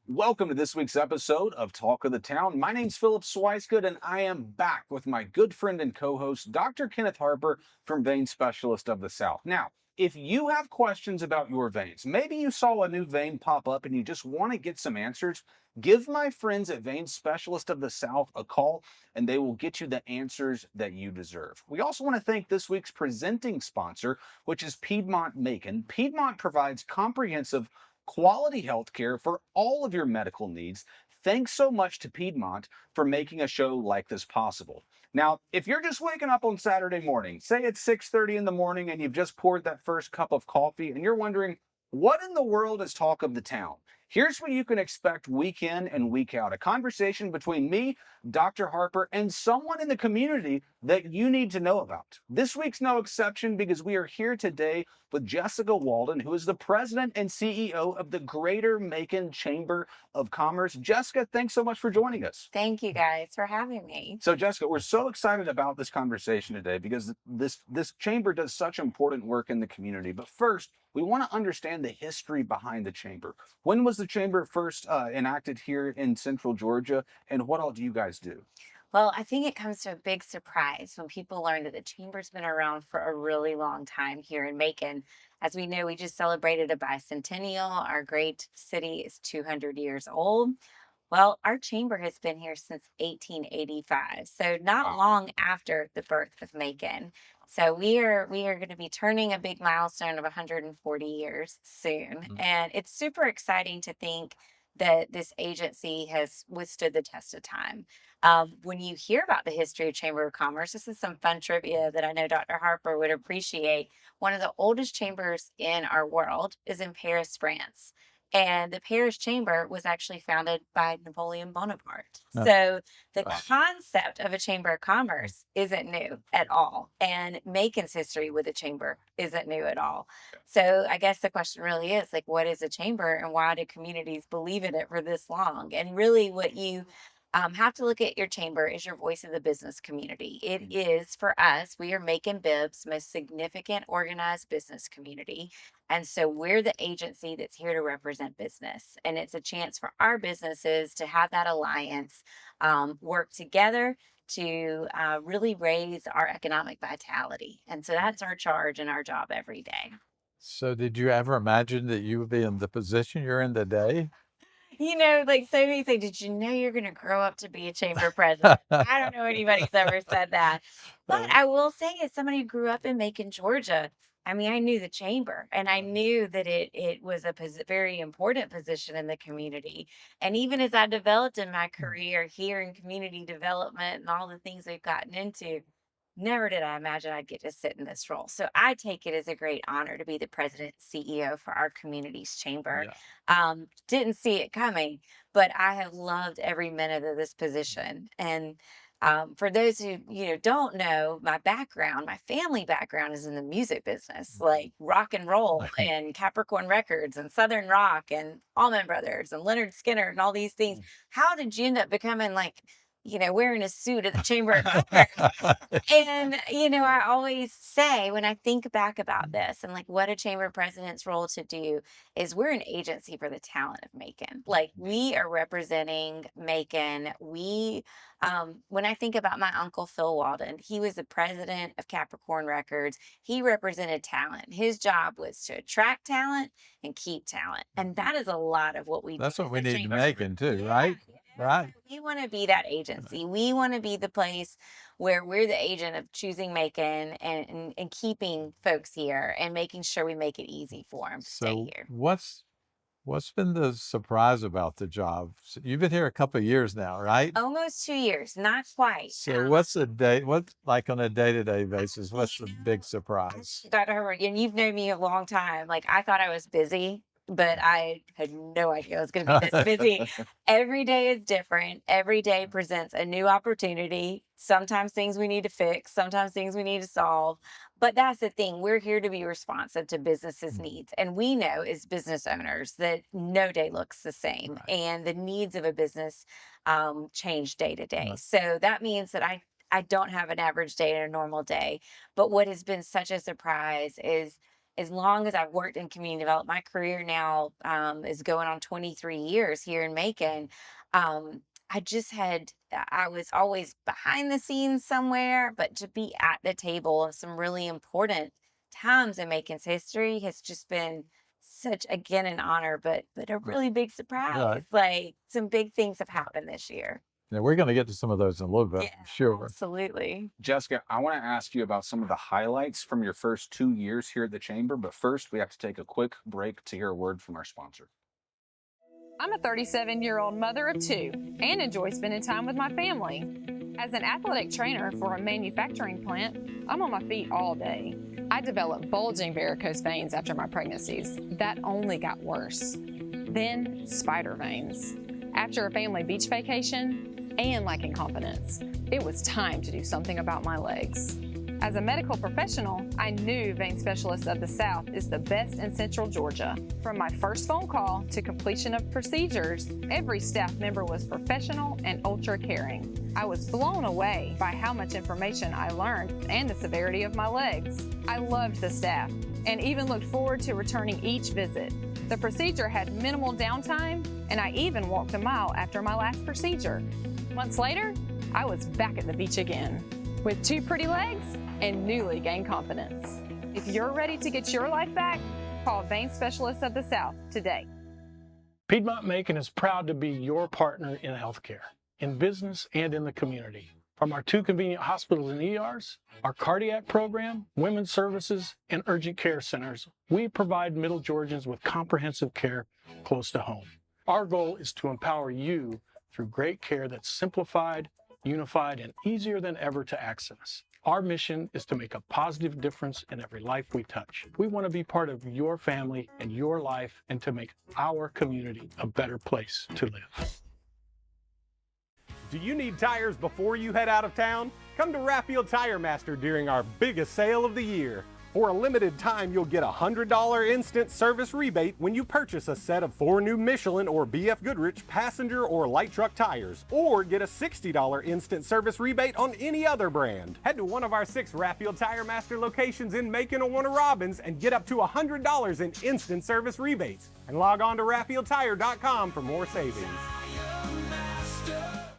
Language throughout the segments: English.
Welcome to this week's episode of Talk of the Town. My name's Philip Swicegood, and I am back with my good friend and co-host, Dr. Kenneth Harper from Vein Specialist of the South. Now, if you have questions about your veins, maybe you saw a new vein pop up and you just want to get some answers, give my friends at Vein Specialist of the South a call, and they will get you the answers that you deserve. We also want to thank this week's presenting sponsor, which is Piedmont Macon. Piedmont provides comprehensive quality health care for all of your medical needs. Thanks so much to Piedmont for making a show like this possible. Now, if you're just waking up on Saturday morning, say it's 6:30 in the morning and you've just poured that first cup of coffee and you're wondering, what in the world is Talk of the Town? Here's what you can expect week in and week out. A conversation between me, Dr. Harper, and someone in the community that you need to know about. This week's no exception because we are here today with Jessica Walden, who is the president and CEO of the Greater Macon Chamber of Commerce. Jessica, thanks so much for joining us. Thank you guys for having me. So, Jessica, we're so excited about this conversation today because this chamber does such important work in the community. But first, we want to understand the history behind the chamber. When was the chamber first enacted here in Central Georgia, and what all do you guys do? Well, I think it comes to a big surprise when people learn that the chamber's been around for a really long time here in Macon. As we know, we just celebrated a bicentennial. Our great city is 200 years old. Well, our chamber has been here since 1885, so not Wow. long after the birth of Macon. So we are going to be turning a big milestone of 140 years soon, Mhm. and it's super exciting to think that this agency has withstood the test of time. When you hear about the history of Chamber of Commerce, this is some fun trivia that I know Dr. Harper would appreciate. One of the oldest chambers in our world is in Paris, France. And the Paris Chamber was actually founded by Napoleon Bonaparte. No. So the Wow. concept of a chamber of commerce isn't new at all. And Macon's history with a chamber isn't new at all. So I guess the question really is like, what is a chamber and why do communities believe in it for this long? And really, what you have to look at your chamber is your voice of the business community. It is for us, we are Macon Bibb's most significant organized business community. And so we're the agency that's here to represent business. And it's a chance for our businesses to have that alliance, work together to really raise our economic vitality. And so that's our charge and our job every day. So did you ever imagine that you would be in the position you're in today? Like so many say, did you know you're going to grow up to be a chamber president? I don't know anybody's ever said that. But Uh, I will say, as somebody who grew up in Macon, Georgia, I mean, I knew the chamber and I knew that it was a very important position in the community. And even as I developed in my career here in community development and all the things we've gotten into, never did I imagine I'd get to sit in this role. So I take it as a great honor to be the president CEO for our community's chamber. yeah. Didn't see it coming, but I have loved every minute of this position. And for those who don't know my background, my family background is in the music business, like rock and roll and Capricorn Records and Southern Rock and Allman Brothers and Leonard Skinner and all these things. How did you end up becoming like, wearing a suit at the Chamber of Commerce? And, I always say when I think back about this and like what a chamber president's role to do is we're an agency for the talent of Macon. Like we are representing Macon. When I think about my uncle Phil Walden, he was the president of Capricorn Records. He represented talent. His job was to attract talent and keep talent. And that is a lot of what we do That's what as we a need to chamber. make it too, Yeah. right? So Right. we want to be that agency. We want to be the place where we're the agent of choosing Macon and keeping folks here and making sure we make it easy for them to stay So here. what's been the surprise about the job? So you've been here a couple of years now, right? Almost 2 years, not quite. So what's the day what like on a day-to-day basis, what's the big surprise? Dr. Herbert, and you've known me a long time. Like I thought I was busy, but I had no idea I was going to be this busy. Every day is different. Every day presents a new opportunity. Sometimes things we need to fix, sometimes things we need to solve. But that's the thing. We're here to be responsive to businesses' needs. And we know as business owners that no day looks the same Right. and the needs of a business change day to day. Right. So that means that I don't have an average day and a normal day. But what has been such a surprise is as long as I've worked in community development, my career now is going on 23 years here in Macon. Um, I was always behind the scenes somewhere, but to be at the table of some really important times in Macon's history has just been such, again, an honor, but a really big Right. surprise. Like some big things have happened this year. Yeah, we're gonna get to some of those in a little bit, Yeah, I'm sure. absolutely. Jessica, I want to ask you about some of the highlights from your first 2 years here at the Chamber, but first we have to take a quick break to hear a word from our sponsor. I'm a 37-year-old mother of two and enjoy spending time with my family. As an athletic trainer for a manufacturing plant, I'm on my feet all day. I developed bulging varicose veins after my pregnancies. That only got worse. Then spider veins. After a family beach vacation and lacking confidence, it was time to do something about my legs. As a medical professional, I knew Vein Specialists of the South is the best in Central Georgia. From my first phone call to completion of procedures, every staff member was professional and ultra caring. I was blown away by how much information I learned and the severity of my legs. I loved the staff and even looked forward to returning each visit. The procedure had minimal downtime, and I even walked a mile after my last procedure. Months later, I was back at the beach again with two pretty legs and newly gained confidence. If you're ready to get your life back, call Vein Specialists of the South today. Piedmont Macon is proud to be your partner in healthcare, in business, and in the community. From our 2 convenient hospitals and ERs, our cardiac program, women's services, and urgent care centers, we provide Middle Georgians with comprehensive care close to home. Our goal is to empower you through great care that's simplified, unified, and easier than ever to access. Our mission is to make a positive difference in every life we touch. We want to be part of your family and your life and to make our community a better place to live. Do you need tires before you head out of town? Come to Raffield Tire Master during our biggest sale of the year. For a limited time, you'll get a $100 instant service rebate when you purchase a set of 4 new Michelin or BF Goodrich passenger or light truck tires, or get a $60 instant service rebate on any other brand. Head to one of our 6 Raffield Tire Master locations in Macon or Warner Robins and get up to $100 in instant service rebates. And log on to RaffieldTire.com for more savings.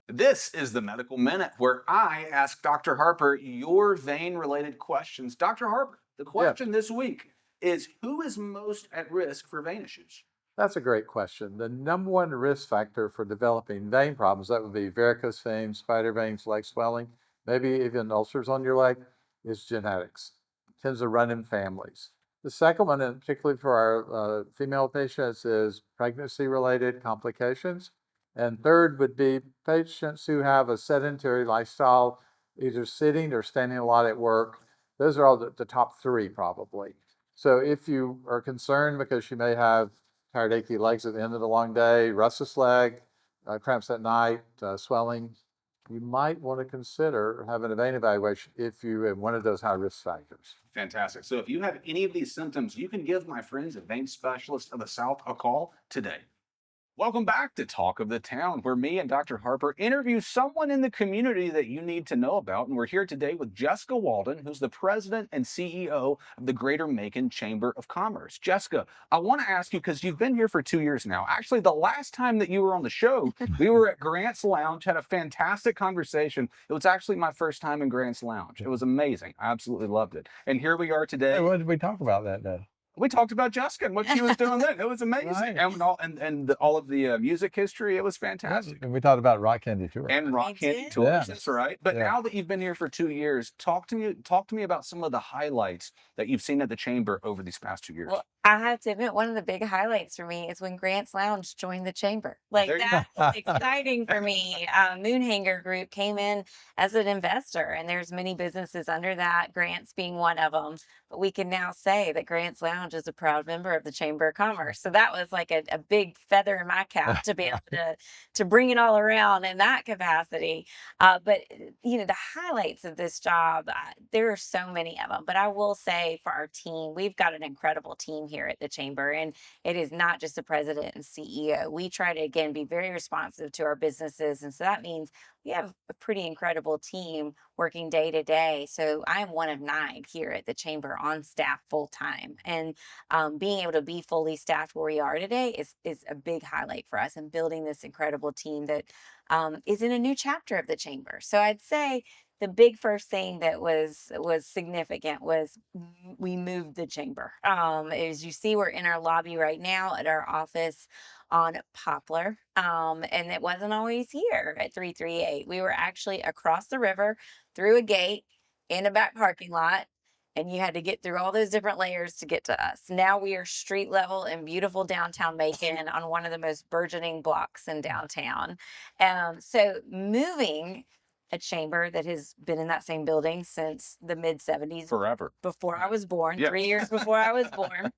This is the Medical Minute, where I ask Dr. Harper your vein-related questions. Dr. Harper, the question this week is, who is most at risk for vein issues? That's a great question. The number one risk factor for developing vein problems, that would be varicose veins, spider veins, leg swelling, maybe even ulcers on your leg, is genetics. It tends to run in families. The second one, and particularly for our female patients, is pregnancy-related complications. And third would be patients who have a sedentary lifestyle, either sitting or standing a lot at work. Those are all the top 3 probably. So if you are concerned because you may have tired, achy legs at the end of the long day, restless leg, cramps at night, swelling, you might want to consider having a vein evaluation if you have one of those high risk factors. Fantastic. So if you have any of these symptoms, you can give my friends at Vein Specialists of the South a call today. Welcome back to Talk of the Town, where me and Dr. Harper interview someone in the community that you need to know about. And we're here today with Jessica Walden, who's the president and CEO of the Greater Macon Chamber of Commerce. Jessica, I want to ask you, because you've been here for 2 years now. Actually, the last time that you were on the show, we were at Grant's Lounge, had a fantastic conversation. It was actually my first time in Grant's Lounge. It was amazing. I absolutely loved it. And here we are today. Hey, what did we talk about that day? We talked about Jessica and what she was doing then. It was amazing. Right. And all of the music history, it was fantastic. And we talked about Rock Candy Tour. And Rock We Candy did. Tours, Yeah. that's right. But now that you've been here for 2 years, talk to me about some of the highlights that you've seen at the Chamber over these past 2 years. Well, I have to admit, one of the big highlights for me is when Grant's Lounge joined the chamber. Like There you that was exciting for me. Moonhanger Group came in as an investor, and there's many businesses under that, Grant's being one of them. But we can now say that Grant's Lounge is a proud member of the Chamber of Commerce. So that was like a big feather in my cap to be able to bring it all around in that capacity. But the highlights of this job, there are so many of them. But I will say, for our team, we've got an incredible team here here at the chamber. And it is not just the president and CEO. We try to, again, be very responsive to our businesses. And so that means we have a pretty incredible team working day to day. So I am one of 9 here at the chamber on staff full time. And being able to be fully staffed where we are today is a big highlight for us, and building this incredible team that is in a new chapter of the chamber. So I'd say the big first thing that was significant was we moved the chamber. As you see, we're in our lobby right now at our office on Poplar, and it wasn't always here at 338. We were actually across the river through a gate in a back parking lot, and you had to get through all those different layers to get to us. Now we are street level in beautiful downtown Macon on one of the most burgeoning blocks in downtown. So moving a chamber that has been in that same building since the mid 70s, Forever. before I was born, Yeah. 3 years before I was born,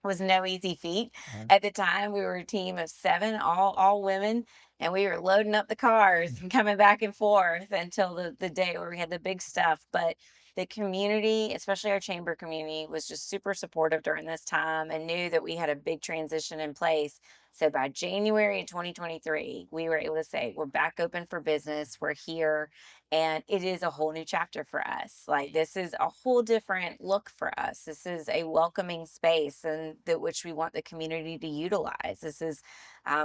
was no easy feat. At the time, we were a team of 7, all women, and we were loading up the cars and coming back and forth until the day where we had the big stuff. But the community, especially our chamber community, was just super supportive during this time and knew that we had a big transition in place. So by January of 2023, we were able to say, we're back open for business, we're here, and it is a whole new chapter for us. Like, this is a whole different look for us. This is a welcoming space, and that which we want the community to utilize. This is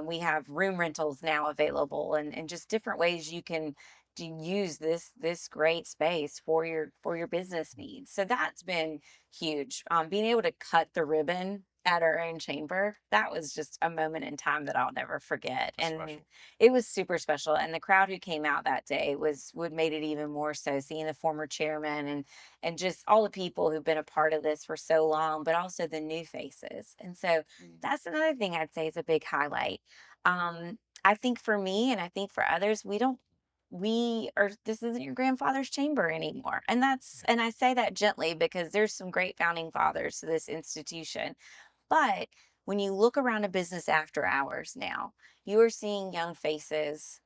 we have room rentals now available, and just different ways you can to use this great space for your business needs. So that's been huge. Being able to cut the ribbon at our own chamber, that was just a moment in time that I'll never forget. And Special. it was super special. And the crowd who came out that day was what made it even more so, seeing the former chairman and just all the people who've been a part of this for so long, but also the new faces. And so that's another thing I'd say is a big highlight. I think for me, and I think for others, this isn't your grandfather's chamber anymore. And I say that gently because there's some great founding fathers to this institution. But when you look around a business after hours now, you are seeing young faces,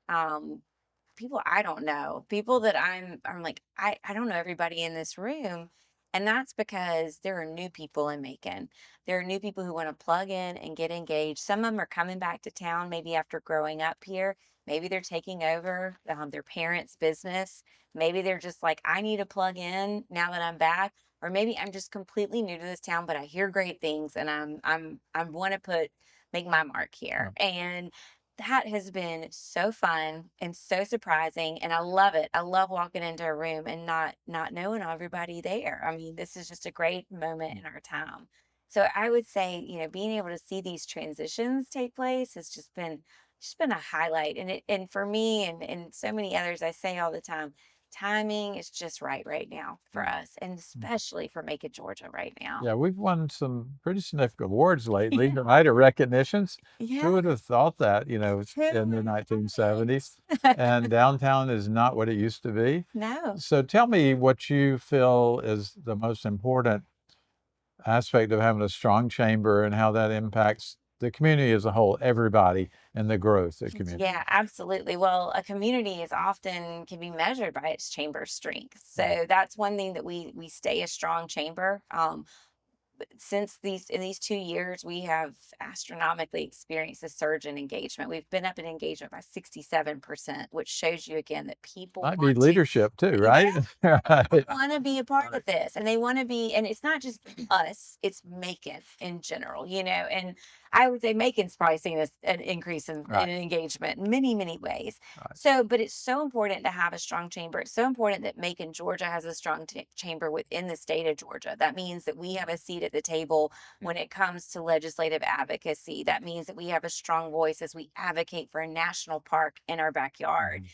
people I don't know, people that I'm like, I don't know everybody in this room. And that's because there are new people in Macon. There are new people who want to plug in and get engaged. Some of them are coming back to town, maybe after growing up here. Maybe they're taking over their parents' business. Maybe they're just like, I need to plug in now that I'm back. Or maybe I'm just completely new to this town, but I hear great things, and I want to make my mark here. And that has been so fun and so surprising, and I love it. I love walking into a room and not knowing everybody there. I mean, this is just a great moment in our time. So I would say, being able to see these transitions take place has just been a highlight. And for me and so many others, I say all the time, timing is just right now for us, and especially for Macon, Georgia right now. Yeah, we've won some pretty significant awards lately, right? Or recognitions. Yeah. Who would have thought that, Who in the would have 1970s? And downtown is not what it used to be. No. So tell me what you feel is the most important aspect of having a strong chamber and how that impacts the community as a whole, everybody, and the growth of the community. Yeah, absolutely. Well, a community can be measured by its chamber strength. So that's one thing that we stay a strong chamber. Since in these 2 years, we have astronomically experienced a surge in engagement. We've been up in engagement by 67%, which shows you again that people Might be want to, leadership too, right? Right. want to be a part of this, and they want to be, and it's not just us, it's Macon in general, and I would say Macon's probably seen an increase in Right. engagement in many ways. Right. So, but it's so important to have a strong chamber. It's so important that Macon, Georgia has a strong chamber within the state of Georgia. That means that we have a seat at the table when it comes to legislative advocacy. That means that we have a strong voice as we advocate for a national park in our backyard.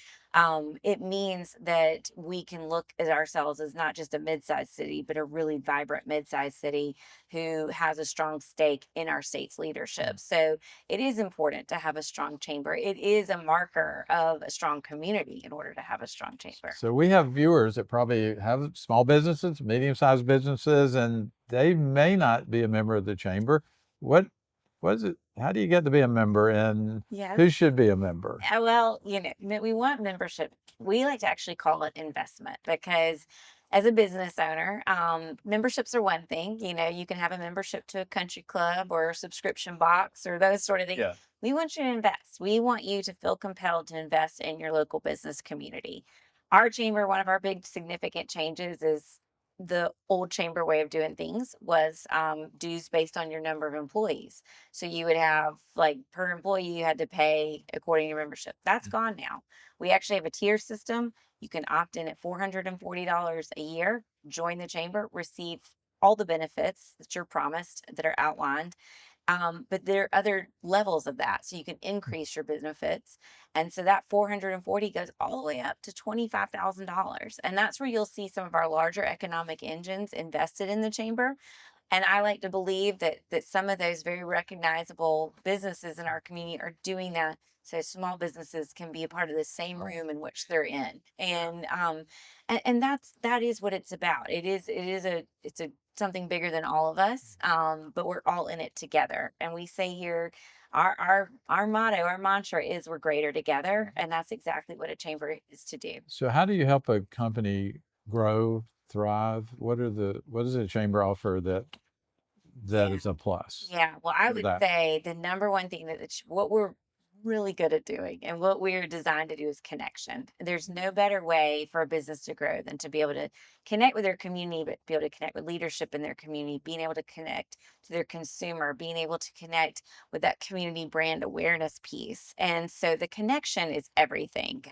It means that we can look at ourselves as not just a mid-sized city, but a really vibrant mid-sized city who has a strong stake in our state's leadership. So it is important to have a strong chamber. It is a marker of a strong community in order to have a strong chamber. So we have viewers that probably have small businesses, medium-sized businesses, and they may not be a member of the chamber. What is it? How do you get to be a member, and Yeah. who should be a member? Well, we want membership. We like to actually call it investment, because as a business owner, memberships are one thing. You know, you can have a membership to a country club or a subscription box or those sort of things. Yeah. We want you to invest. We want you to feel compelled to invest in your local business community. Our chamber, one of our big significant changes is the old chamber way of doing things was dues based on your number of employees. So you would have like per employee, you had to pay according to your membership. That's gone now. We actually have a tier system. You can opt in at $440 a year, join the chamber, receive all the benefits that you're promised that are outlined. But there are other levels of that. So you can increase your benefits. And so that 440 goes all the way up to $25,000. And that's where you'll see some of our larger economic engines invested in the chamber. And I like to believe that some of those very recognizable businesses in our community are doing that so small businesses can be a part of the same room in which they're in. And that is what it's about. It's a something bigger than all of us. But we're all in it together. And we say here our motto, our mantra is we're greater together. And that's exactly what a chamber is to do. So how do you help a company grow, thrive? What does a chamber offer that Yeah. is a plus Yeah, well, I for would that? say the number one thing what we're really good at doing and what we're designed to do is connection. There's no better way for a business to grow than to be able to connect with their community, but be able to connect with leadership in their community, being able to connect to their consumer, being able to connect with that community brand awareness piece. And so the connection is everything.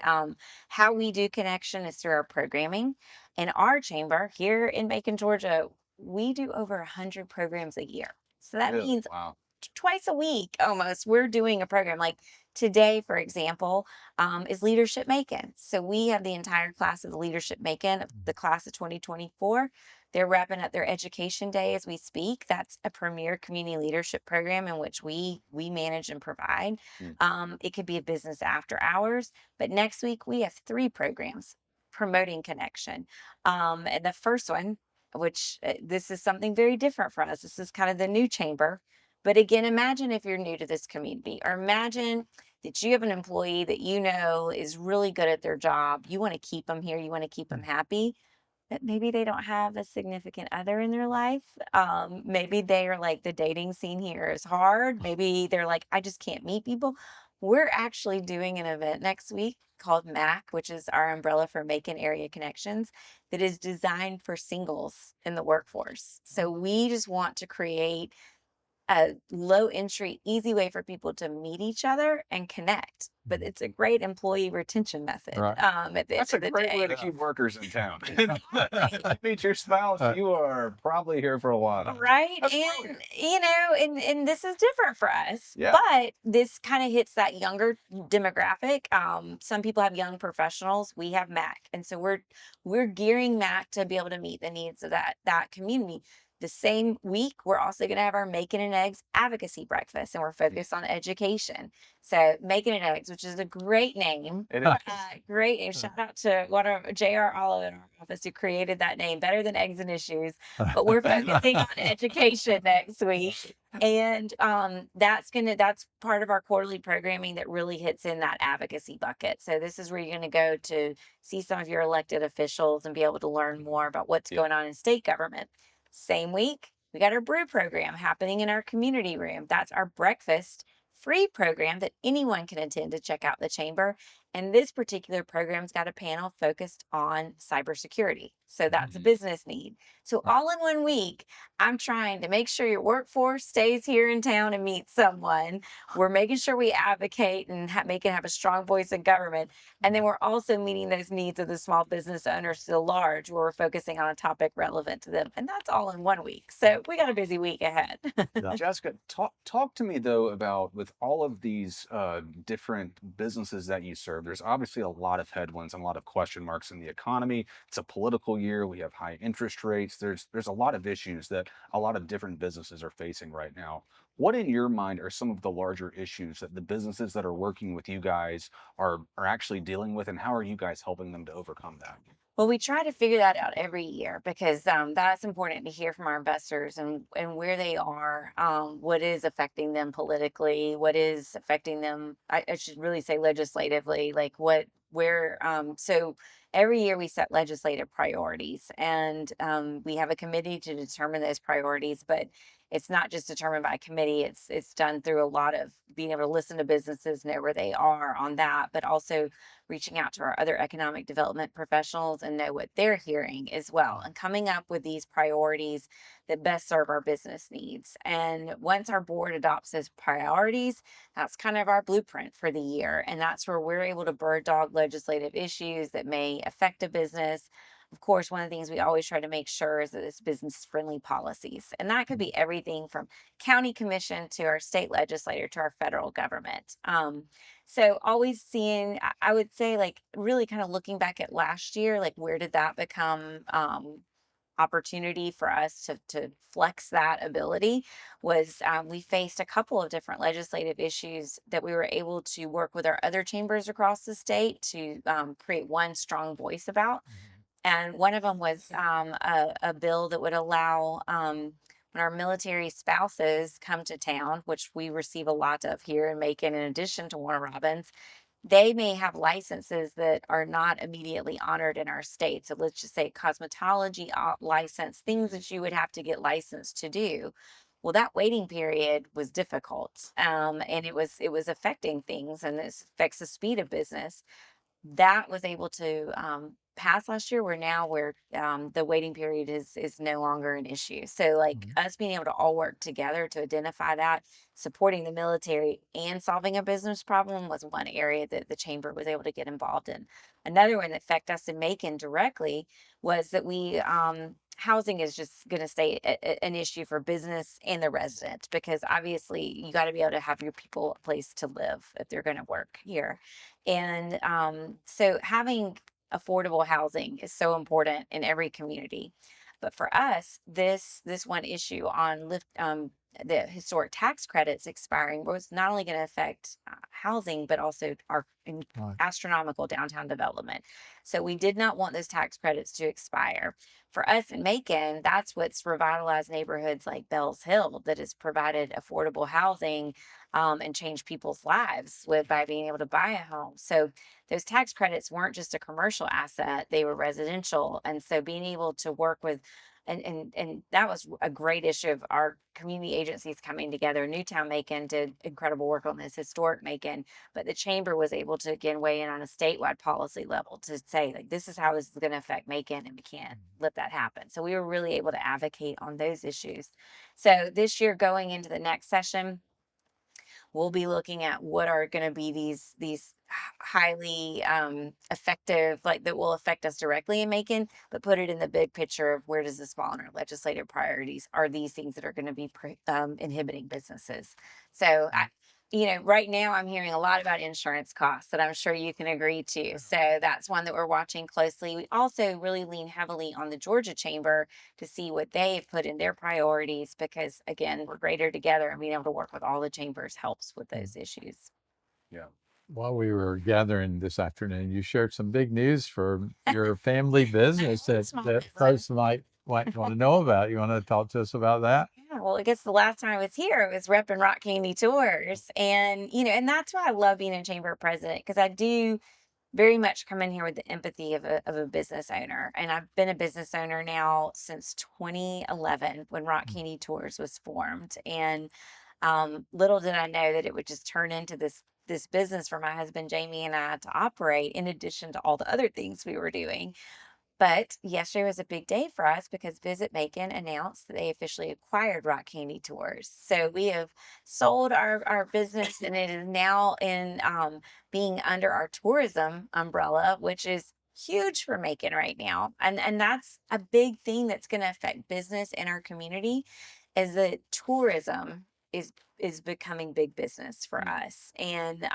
How we do connection is through our programming. In our chamber here in Macon, Georgia, we do over 100 programs a year. So that Really? means Wow. twice a week almost we're doing a program. Like today, for example, is Leadership Macon. So we have the entire class of the Leadership Macon, the class of 2024. They're wrapping up their education day as we speak. That's a premier community leadership program in which we manage and provide. Mm. It could be a business after hours, but next week we have 3 programs promoting connection. And the first one, which this is something very different for us. This is kind of the new chamber. But again, imagine if you're new to this community, or imagine that you have an employee that you know is really good at their job. You want to keep them here, you want to keep them happy, but maybe they don't have a significant other in their life. Maybe they are like, the dating scene here is hard. Maybe they're like, I just can't meet people. We're actually doing an event next week called MAC, which is our umbrella for Macon Area Connections, that is designed for singles in the workforce. So we just want to create a low entry, easy way for people to meet each other and connect. But it's a great employee retention method. Right. At the That's end a of the great way day. to keep workers in town. Meet your spouse, you are probably here for a while. Right. That's And, brilliant. you know, and this is different for us, Yeah. but this kind of hits that younger demographic. Some people have young professionals. We have MAC. And so we're gearing MAC to be able to meet the needs of that community. The same week, we're also going to have our Macon and Eggs advocacy breakfast, and we're focused on education. So Macon and Eggs, which is a great name. It is. Great name. Shout out to one of JR Olive in our office who created that name, better than Eggs and Issues. But we're focusing on education next week. And that's part of our quarterly programming that really hits in that advocacy bucket. So this is where you're going to go to see some of your elected officials and be able to learn more about what's going on in state government. Same week, we got our brew program happening in our community room. That's our breakfast free program that anyone can attend to check out the chamber. And this particular program's got a panel focused on cybersecurity. So that's a business need. So all in one week, I'm trying to make sure your workforce stays here in town and meets someone. We're making sure we advocate and make it have a strong voice in government. And then we're also meeting those needs of the small business owners to the large, where we're focusing on a topic relevant to them. And that's all in one week. So we got a busy week ahead. Jessica, talk to me though about with all of these different businesses that you serve. There's obviously a lot of headwinds and a lot of question marks in the economy. It's a political year. We have high interest rates. There's a lot of issues that a lot of different businesses are facing right now. What in your mind are some of the larger issues that the businesses that are working with you guys are actually dealing with, and how are you guys helping them to overcome that? Well, we try to figure that out every year because that's important to hear from our investors and where they are, what is affecting them politically, what is affecting them. I should really say legislatively, like where. So every year we set legislative priorities, and we have a committee to determine those priorities. But it's not just determined by a committee; it's done through a lot of being able to listen to businesses, know where they are on that, but also reaching out to our other economic development professionals and know what they're hearing as well, and coming up with these priorities that best serve our business needs. And once our board adopts those priorities, that's kind of our blueprint for the year. And that's where we're able to bird dog legislative issues that may affect a business. Of course, one of the things we always try to make sure is that it's business friendly policies. And that could be everything from county commission to our state legislator to our federal government. So always seeing, I would say, like, really kind of looking back at last year, like, where did that become opportunity for us to flex that ability was, we faced a couple of different legislative issues that we were able to work with our other chambers across the state to create one strong voice about. And one of them was a bill that would allow, when our military spouses come to town, which we receive a lot of here in Macon, in addition to Warner Robins, they may have licenses that are not immediately honored in our state. So let's just say cosmetology license, things that you would have to get licensed to do. Well, that waiting period was difficult, and it was affecting things, and this affects the speed of business. That was able to pass last year, where the waiting period is no longer an issue. So, like, us being able to all work together to identify that, supporting the military and solving a business problem was one area that the chamber was able to get involved in. Another one that affected us in Macon directly was that we housing is just going to stay an issue for business and the resident, because obviously you got to be able to have your people a place to live if they're going to work here. And so having affordable housing is so important in every community. But for us, this one issue on the historic tax credits expiring was not only going to affect housing, but also our Right. astronomical downtown development. So we did not want those tax credits to expire. For us in Macon, that's what's revitalized neighborhoods like Bells Hill, that has provided affordable housing and changed people's lives with by being able to buy a home. So those tax credits weren't just a commercial asset, they were residential. And so being able to work with, and that was a great issue of our community agencies coming together. Newtown Macon did incredible work on this, historic Macon, but the chamber was able to again weigh in on a statewide policy level to say, like, this is how this is going to affect Macon, and we can't let that happen. So we were really able to advocate on those issues. So this year, going into the next session, we'll be looking at what are going to be these highly effective, like, that will affect us directly in Macon, but put it in the big picture of where does this fall in our legislative priorities? Are these things that are going to be inhibiting businesses? So right now I'm hearing a lot about insurance costs that I'm sure you can agree to. So that's one that we're watching closely. We also really lean heavily on the Georgia Chamber to see what they've put in their priorities, because again, we're greater together, and being able to work with all the chambers helps with those issues. Yeah. While we were gathering this afternoon, you shared some big news for your family business that folks might want to know about. You want to talk to us about that? Yeah, well, I guess the last time I was here, it was repping Rock Candy Tours. And, and that's why I love being a chamber president, because I do very much come in here with the empathy of a business owner. And I've been a business owner now since 2011, when Rock Candy Tours was formed. And little did I know that it would just turn into this business for my husband Jamie and I to operate, in addition to all the other things we were doing. But yesterday was a big day for us, because Visit Macon announced that they officially acquired Rock Candy Tours. So we have sold our business, and it is now in being under our tourism umbrella, which is huge for Macon right now. And that's a big thing that's going to affect business in our community, is that tourism is becoming big business for us. And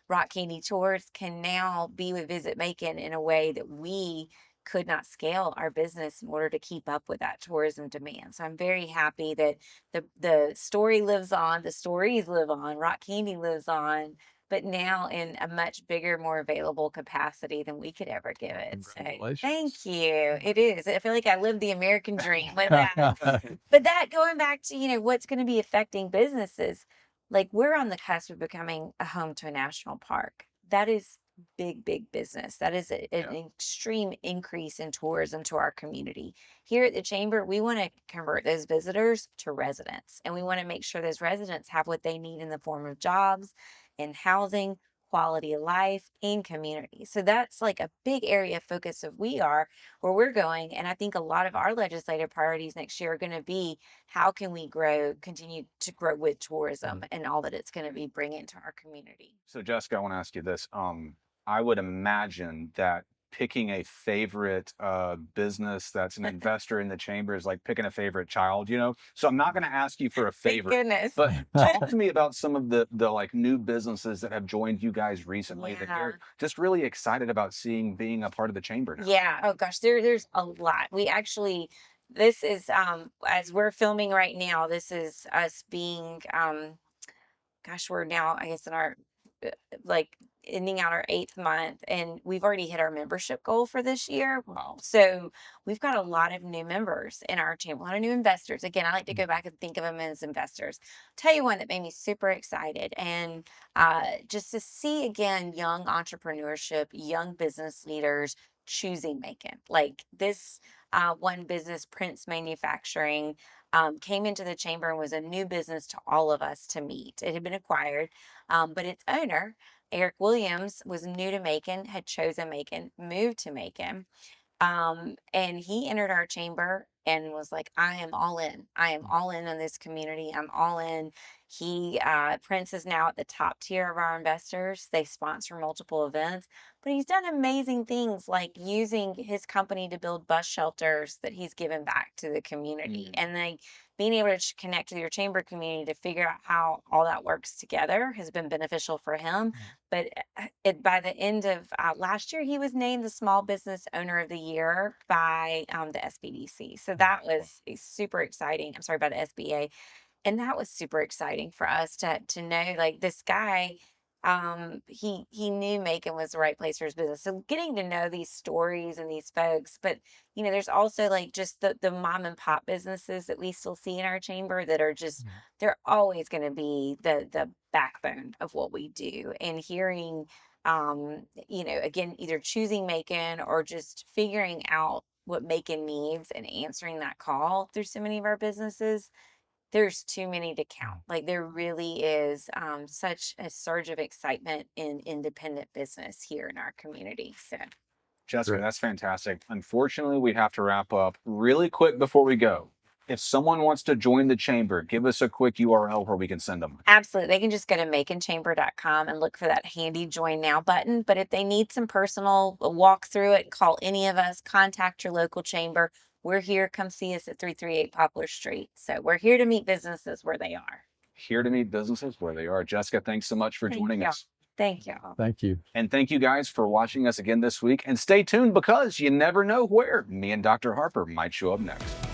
Rock Candy Tours can now be with Visit Macon in a way that we could not scale our business in order to keep up with that tourism demand. So I'm very happy that the story lives on, the stories live on, Rock Candy lives on, but now in a much bigger, more available capacity than we could ever give it. So thank you. It is. I feel like I lived the American dream with that. But that, going back to, what's going to be affecting businesses, like, we're on the cusp of becoming a home to a national park. That is big business. That is an extreme increase in tourism to our community. Here at the chamber, we want to convert those visitors to residents, and we want to make sure those residents have what they need in the form of jobs and housing, quality of life, and community. So that's like a big area of focus of where we're going. And I think a lot of our legislative priorities next year are going to be how can we continue to grow with tourism and all that it's going to be bringing to our community. So Jessica, I want to ask you this. I would imagine that picking a favorite business that's an investor in the chamber is like picking a favorite child, you know? So I'm not going to ask you for a Thank favorite, goodness. but talk to me about some of the like new businesses that have joined you guys recently that Yeah. you're just really excited about seeing being a part of the chamber now. Yeah. Oh gosh, there's a lot. We actually this is as we're filming right now, this is us being gosh, we're now, I guess, in our uh, like ending out our 8th month, and we've already hit our membership goal for this year. Wow. So we've got a lot of new members in our team, a lot of new investors. Again, I like to go back and think of them as investors. Tell you one that made me super excited, and just to see again young entrepreneurship, young business leaders choosing Macon. Like this one business, Prince Manufacturing, came into the chamber and was a new business to all of us to meet. It had been acquired, but its owner, Eric Williams, was new to Macon, had chosen Macon, moved to Macon, and he entered our chamber and was like, I am all in. I am all in on this community. I'm all in. Prince is now at the top tier of our investors. They sponsor multiple events, but he's done amazing things like using his company to build bus shelters that he's given back to the community. And like being able to connect with your chamber community to figure out how all that works together has been beneficial for him. But by the end of last year, he was named the Small Business Owner of the Year by the SBDC. So that was super exciting. I'm sorry, by the SBA, and that was super exciting for us to know like this guy. He knew Macon was the right place for his business. So getting to know these stories and these folks, but there's also like just the mom and pop businesses that we still see in our chamber that are just they're always going to be the backbone of what we do. And hearing again, either choosing Macon or just figuring out what Macon needs and answering that call through so many of our businesses, there's too many to count. Like there really is such a surge of excitement in independent business here in our community. So Jessica, Great. that's fantastic. Unfortunately, we have to wrap up really quick before we go. If someone wants to join the chamber, give us a quick URL where we can send them. absolutely, they can just go to maconchamber.com and look for that handy join now button. But if they need some personal walk through it, call any of us, contact your local chamber. We're here. Come see us at 338 Poplar Street. So we're here to meet businesses where they are. Here to meet businesses where they are. Jessica, thanks so much for Thank joining y'all. us. Thank y'all. Thank you. And thank you guys for watching us again this week. And stay tuned because you never know where me and Dr. Harper might show up next.